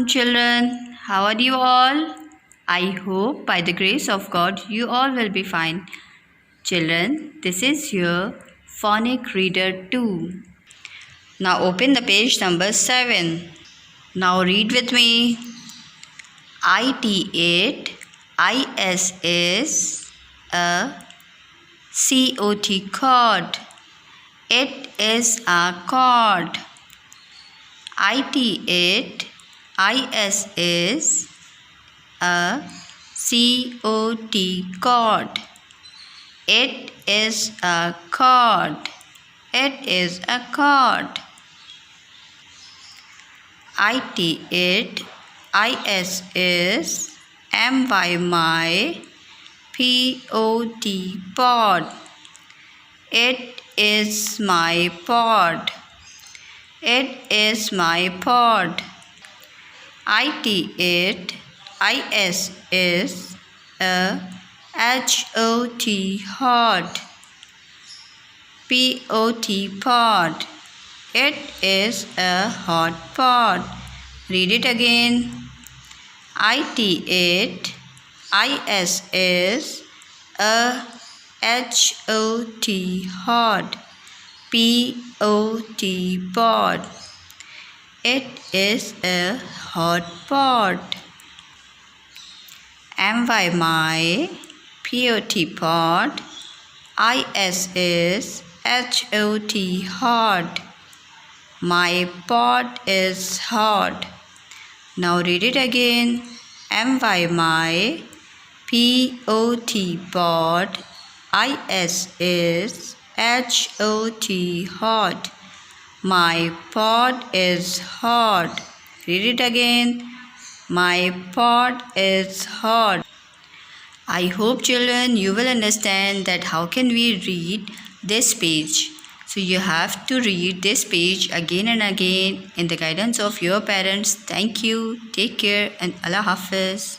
afternoon, children. How are you all? I hope by the grace of God you all will be fine. Children, this is your Phonic Reader 2. Now open the page number 7. Now read with me. IT8 IS is a COT cord. It is a cord. IT8 IS is a COT cord. It is a cord. It is a cord. IT8 IS is my POT pod. It is my pod. It is my pod. IT8 IS is a HOT hot. POT pod. It is a hot pot. Read it again. IT8 IS is a HOT hot. POT pod. It is a hot pot. My POT pod. IS is HOT hot. My pot is hot. Now read it again. My POT pod. IS is HOT hot. My pot is hot. Read it again. My pot is hot. I hope, children, you will understand that how can we read this page. So you have to read this page again and again in the guidance of your parents. Thank you. Take care and Allah Hafiz.